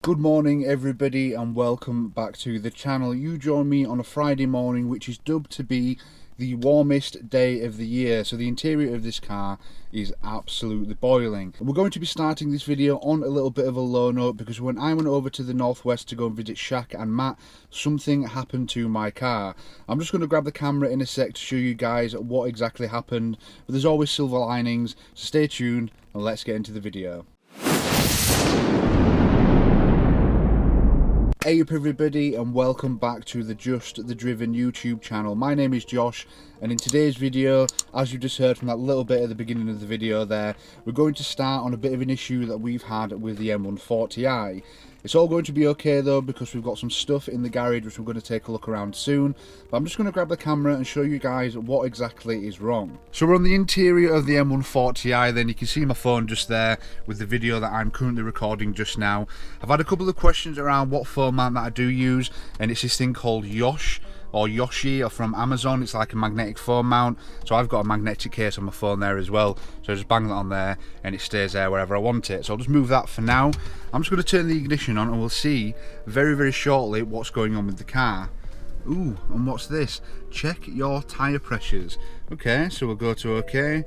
Good morning everybody and welcome back to the channel. You join me on a Friday morning which is dubbed to be the warmest day of the year. So the interior of this car is absolutely boiling. And we're going to be starting this video on a little bit of a low note because when I went over to the northwest to go and visit Shaq and Matt, something happened to my car. I'm just going to grab the camera in a sec to show you guys what exactly happened, but there's always silver linings, so stay tuned and let's get into the video. Hey up everybody and welcome back to the Just the Driven YouTube channel. My name is Josh and in today's video, as you just heard from that little bit at the beginning of the video there, we're going to start on a bit of an issue that we've had with the M140i. It's all going to be okay though because we've got some stuff in the garage which we're going to take a look around soon. But I'm just going to grab the camera and show you guys what exactly is wrong. So we're on the interior of the M140i, then you can see my phone just there with the video that I'm currently recording just now. I've had a couple of questions around what phone mount that I do use, and it's this thing called Yosh or Yoshi or from Amazon. It's like a magnetic phone mount, so I've got a magnetic case on my phone there as well, so I just bang that on there and it stays there wherever I want it. So I'll just move that for now. I'm just going to turn the ignition on and we'll see very shortly what's going on with the car. Ooh, and what's this? Check your tyre pressures. Okay, so we'll go to OK,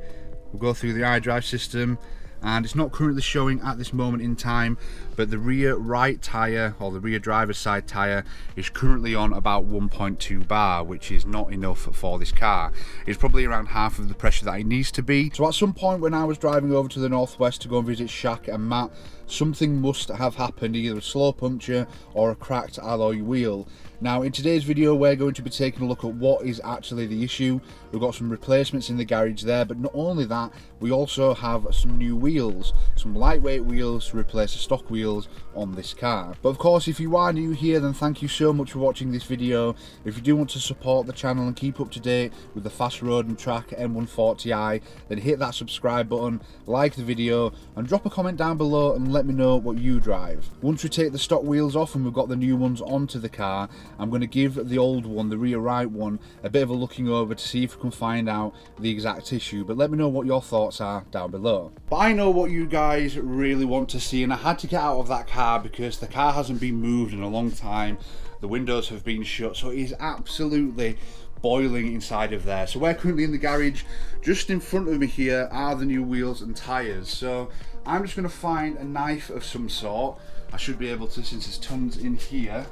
we'll go through the iDrive system, and it's not currently showing at this moment in time, but the rear right tyre, or the rear driver's side tyre, is currently on about 1.2 bar, which is not enough for this car. It's probably around half of the pressure that it needs to be. So at some point when I was driving over to the northwest to go and visit Shaq and Matt, something must have happened, either a slow puncture or a cracked alloy wheel. Now in today's video we're going to be taking a look at what is actually the issue. We've got some replacements in the garage there, but not only that, we also have some new wheels, some lightweight wheels to replace the stock wheels on this car. But of course, if you are new here, then thank you so much for watching this video. If you do want to support the channel and keep up to date with the fast road and track M140i, then hit that subscribe button, like the video, and drop a comment down below and let me know what you drive. Once we take the stock wheels off and we've got the new ones onto the car, I'm going to give the old one, the rear right one, a bit of a looking over to see if we can find out the exact issue. But let me know what your thoughts are down below. But I know what you guys really want to see, and I had to get out of that car because the car hasn't been moved in a long time. The windows have been shut, so it is absolutely boiling inside of there. So we're currently in the garage. Just in front of me here are the new wheels and tyres. So I'm just going to find a knife of some sort. I should be able to, since there's tons in here.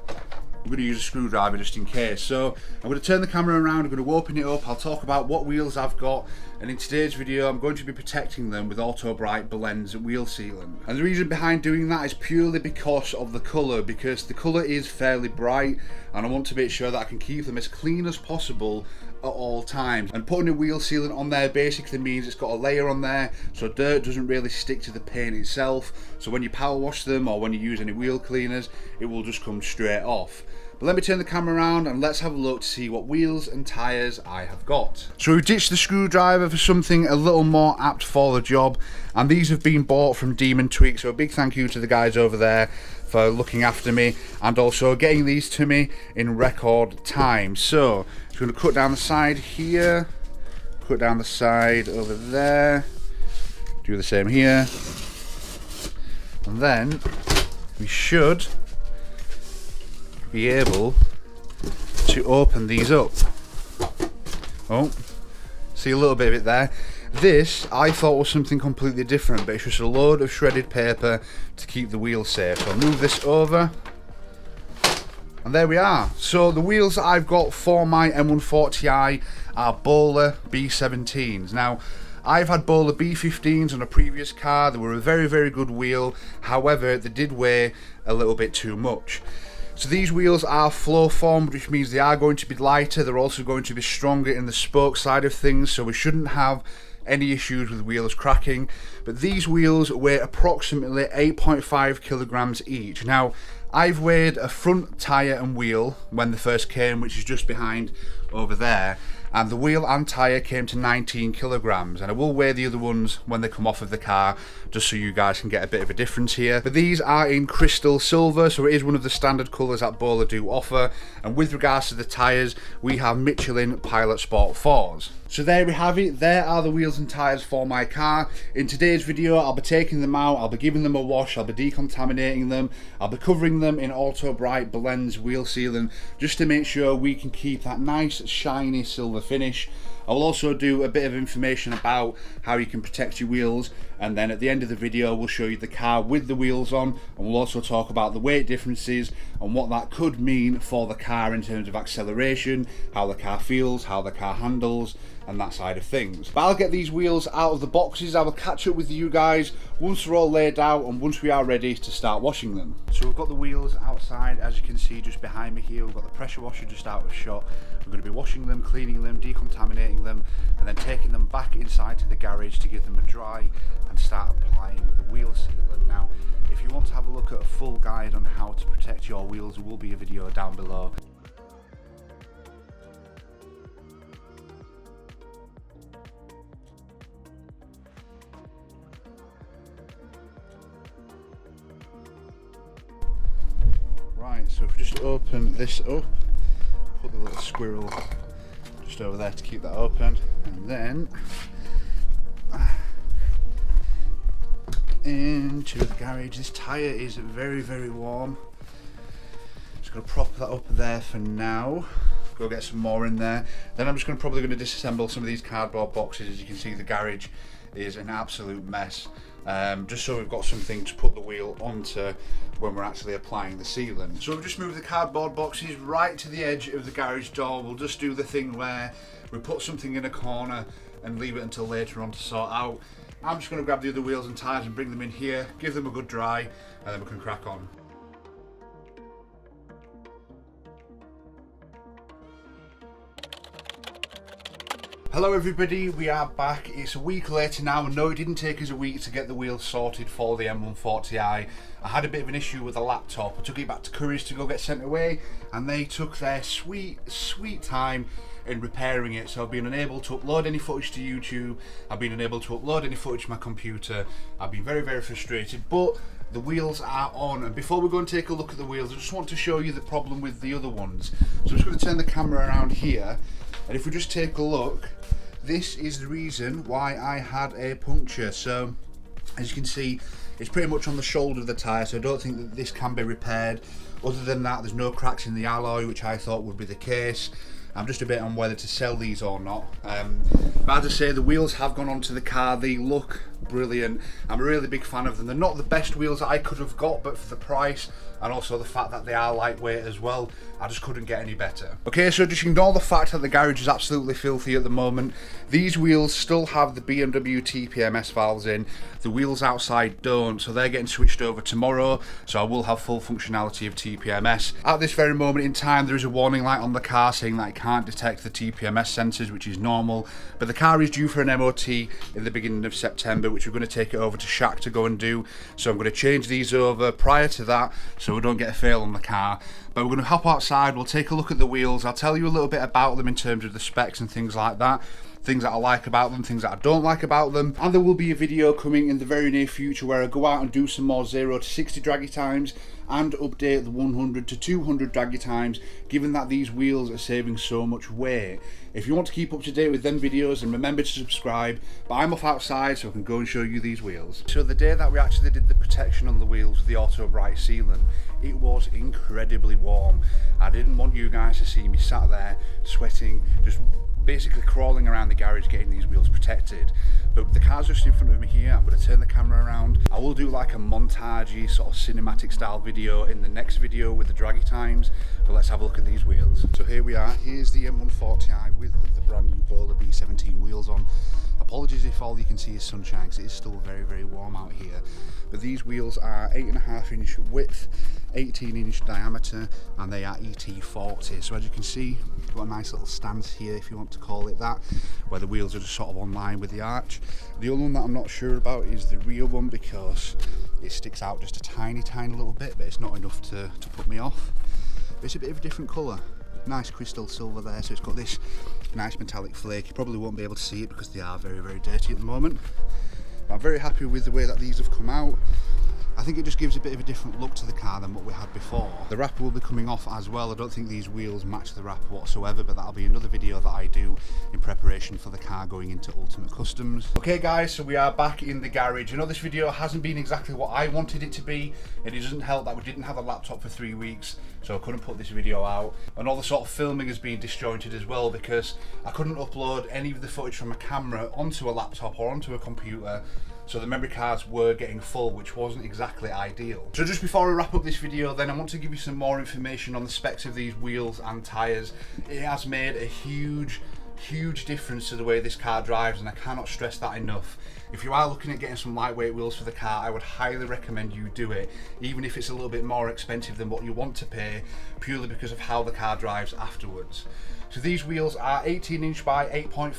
I'm going to use a screwdriver just in case. So I'm going to turn the camera around, I'm going to open it up, I'll talk about what wheels I've got, and in today's video I'm going to be protecting them with Auto Bright Blends wheel sealant. And the reason behind doing that is purely because of the colour, because the colour is fairly bright and I want to make sure that I can keep them as clean as possible at all times. And putting a wheel sealant on there basically means it's got a layer on there so dirt doesn't really stick to the paint itself, so when you power wash them or when you use any wheel cleaners it will just come straight off. But let me turn the camera around and let's have a look to see what wheels and tyres I have got. So we've ditched the screwdriver for something a little more apt for the job, and these have been bought from Demon Twig, so a big thank you to the guys over there for looking after me and also getting these to me in record time. So I'm going to cut down the side here, cut down the side over there, do the same here, and then we should be able to open these up. Oh, see a little bit of it there. This I thought was something completely different, but it's just a load of shredded paper to keep the wheels safe. So I'll move this over, and there we are. So the wheels that I've got for my M140i are Bola B17s. Now I've had Bola B15s on a previous car. They were a very good wheel, however they did weigh a little bit too much. So these wheels are flow formed, which means they are going to be lighter. They're also going to be stronger in the spoke side of things, so we shouldn't have any issues with wheels cracking. But these wheels weigh approximately 8.5 kilograms each. Now I've weighed a front tyre and wheel when they first came, which is just behind over there, and the wheel and tyre came to 19 kilograms, and I will weigh the other ones when they come off of the car just so you guys can get a bit of a difference here. But these are in crystal silver, so it is one of the standard colours that Bola do offer. And with regards to the tyres, we have Michelin Pilot Sport 4s. So there we have it, there are the wheels and tyres for my car. In today's video I'll be taking them out, I'll be giving them a wash, I'll be decontaminating them, I'll be covering them in Auto Bright Blends wheel sealant just to make sure we can keep that nice shiny silver finish. I will also do a bit of information about how you can protect your wheels, and then at the end of the video we'll show you the car with the wheels on, and we'll also talk about the weight differences and what that could mean for the car in terms of acceleration, how the car feels, how the car handles, and that side of things. But I'll get these wheels out of the boxes. I will catch up with you guys once they're all laid out and once we are ready to start washing them. So we've got the wheels outside, as you can see just behind me here. We've got the pressure washer just out of shot. We're going to be washing them, cleaning them, decontaminating them, and then taking them back inside to the garage to give them a dry and start applying the wheel sealant. Now, if you want to have a look at a full guide on how to protect your wheels, there will be a video down below. Right, so if we just open this up, put the little squirrel just over there to keep that open, and then into the garage. This tyre is very, very warm. Just going to prop that up there for now. Go get some more in there. Then I'm just probably going to disassemble some of these cardboard boxes. As you can see, the garage is an absolute mess. Just so we've got something to put the wheel onto when we're actually applying the sealant. So we've just moved the cardboard boxes right to the edge of the garage door. We'll just do the thing where we put something in a corner and leave it until later on to sort out. I'm just going to grab the other wheels and tyres and bring them in here, give them a good dry, and then we can crack on. Hello everybody, we are back. It's a week later now, and no, it didn't take us a week to get the wheels sorted for the M140i. I had a bit of an issue with the laptop. I took it back to Curry's to go get sent away, and they took their sweet time in repairing it. So I've been unable to upload any footage to YouTube, I've been unable to upload any footage to my computer. I've been very, very frustrated, but the wheels are on. And before we go and take a look at the wheels, I just want to show you the problem with the other ones. So I'm just going to turn the camera around here, and if we just take a look, this is the reason why I had a puncture. So as you can see, it's pretty much on the shoulder of the tyre, so I don't think that this can be repaired. Other than that, there's no cracks in the alloy, which I thought would be the case. I'm just a bit on whether to sell these or not. But as I say, the wheels have gone onto the car. They look brilliant. I'm a really big fan of them. They're not the best wheels that I could have got, but for the price and also the fact that they are lightweight as well, I just couldn't get any better. Okay, so just ignore the fact that the garage is absolutely filthy at the moment. These wheels still have the BMW TPMS valves in. The wheels outside don't, so they're getting switched over tomorrow, so I will have full functionality of TPMS. At this very moment in time, there is a warning light on the car saying that it can't detect the TPMS sensors, which is normal, but the car is due for an MOT in the beginning of September, which we're going to take it over to Shack to go and do. So I'm going to change these over prior to that, so we don't get a fail on the car. But we're going to hop outside, we'll take a look at the wheels, I'll tell you a little bit about them in terms of the specs and things like that. Things that I like about them, things that I don't like about them. And there will be a video coming in the very near future where I go out and do some more 0 to 60 draggy times and update the 100 to 200 draggy times, given that these wheels are saving so much weight. If you want to keep up to date with them videos, then remember to subscribe. But I'm off outside so I can go and show you these wheels. So the day that we actually did the protection on the wheels with the Auto Bright Sealant, it was incredibly warm. I didn't want you guys to see me sat there sweating, just basically crawling around the garage getting these wheels protected. But the car's just in front of me here. I'm going to turn the camera around. I will do like a montagey sort of cinematic style video in the next video with the draggy times, but let's have a look at these wheels. So here we are, here's the M140i with the brand new Bola B17 wheels on. Apologies if all you can see is sunshine, because it is still very, very warm out here. But these wheels are 8.5 inch width, 18 inch diameter, and they are ET40. So as you can see, we've got a nice little stance here, if you want to call it that, where the wheels are just sort of on line with the arch. The other one that I'm not sure about is the rear one, because it sticks out just a tiny little bit, but it's not enough to put me off. But it's a bit of a different colour. Nice crystal silver there, so it's got this nice metallic flake. You probably won't be able to see it because they are very, very dirty at the moment. But I'm very happy with the way that these have come out. I think it just gives a bit of a different look to the car than what we had before. The wrapper will be coming off as well. I don't think these wheels match the wrapper whatsoever, but that'll be another video that I do in preparation for the car going into Ultimate Customs. Okay guys, so we are back in the garage. I know this video hasn't been exactly what I wanted it to be, and it doesn't help that we didn't have a laptop for 3 weeks, so I couldn't put this video out. And all the sort of filming has been disjointed as well because I couldn't upload any of the footage from a camera onto a laptop or onto a computer. So the memory cards were getting full, which wasn't exactly ideal. So just before I wrap up this video then, I want to give you some more information on the specs of these wheels and tyres. It has made a huge difference to the way this car drives, and I cannot stress that enough. If you are looking at getting some lightweight wheels for the car, I would highly recommend you do it, even if it's a little bit more expensive than what you want to pay, purely because of how the car drives afterwards. So these wheels are 18 inch by 8.5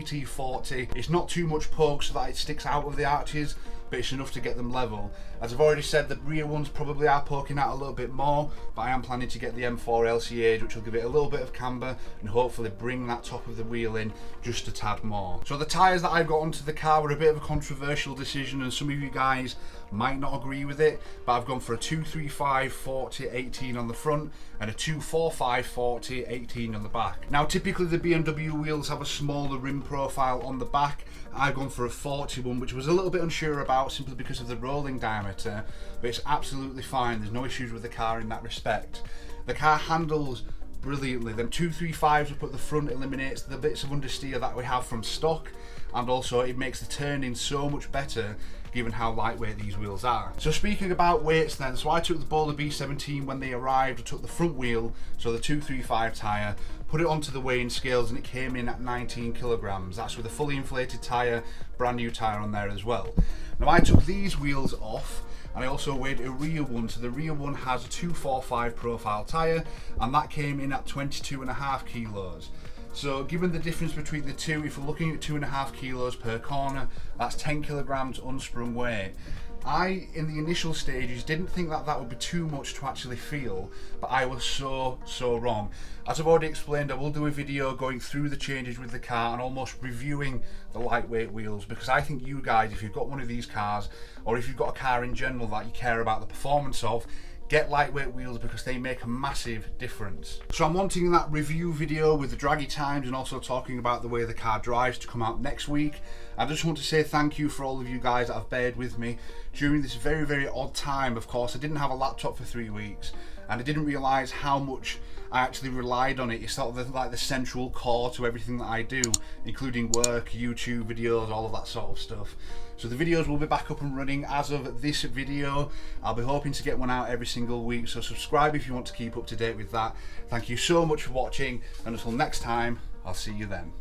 ET40. It's not too much poke so that it sticks out of the arches, but it's enough to get them level. As I've already said, the rear ones probably are poking out a little bit more, but I am planning to get the M4 LCA, which will give it a little bit of camber and hopefully bring that top of the wheel in just a tad more. So the tyres that I've got onto the car were a bit of a controversial decision, and some of you guys might not agree with it, but I've gone for a 235/40/18 on the front and a 245/40/18 on the back. Now typically the BMW wheels have a smaller rim profile on the back. I've gone for a 40 one, which I was a little bit unsure about simply because of the rolling diameter, but it's absolutely fine. There's no issues with the car in that respect. The car handles brilliantly. Them 235s up at the front eliminates the bits of understeer that we have from stock, and also it makes the turning so much better given how lightweight these wheels are. So speaking about weights then, so I took the Bola B17 when they arrived. I took the front wheel, so the 235 tyre, put it onto the weighing scales, and it came in at 19 kilograms. That's with a fully inflated tyre, brand new tyre on there as well. Now I took these wheels off, and I also weighed a rear one. So the rear one has a 245 profile tyre, and that came in at 22.5 kilos. So given the difference between the two, if we're looking at 2.5 kilos per corner, that's 10 kilograms unsprung weight. I, in the initial stages, didn't think that that would be too much to actually feel, but I was so wrong. As I've already explained, I will do a video going through the changes with the car and almost reviewing the lightweight wheels, because I think you guys, if you've got one of these cars, or if you've got a car in general that you care about the performance of, get lightweight wheels because they make a massive difference. So I'm wanting that review video with the draggy times and also talking about the way the car drives to come out next week. I just want to say thank you for all of you guys that have bared with me during this very odd time. Of course, I didn't have a laptop for 3 weeks, and I didn't realise how much I actually relied on it. It's sort of like the central core to everything that I do, including work, YouTube videos, all of that sort of stuff. So the videos will be back up and running as of this video. I'll be hoping to get one out every single week, so subscribe if you want to keep up to date with that. Thank you so much for watching, and until next time, I'll see you then.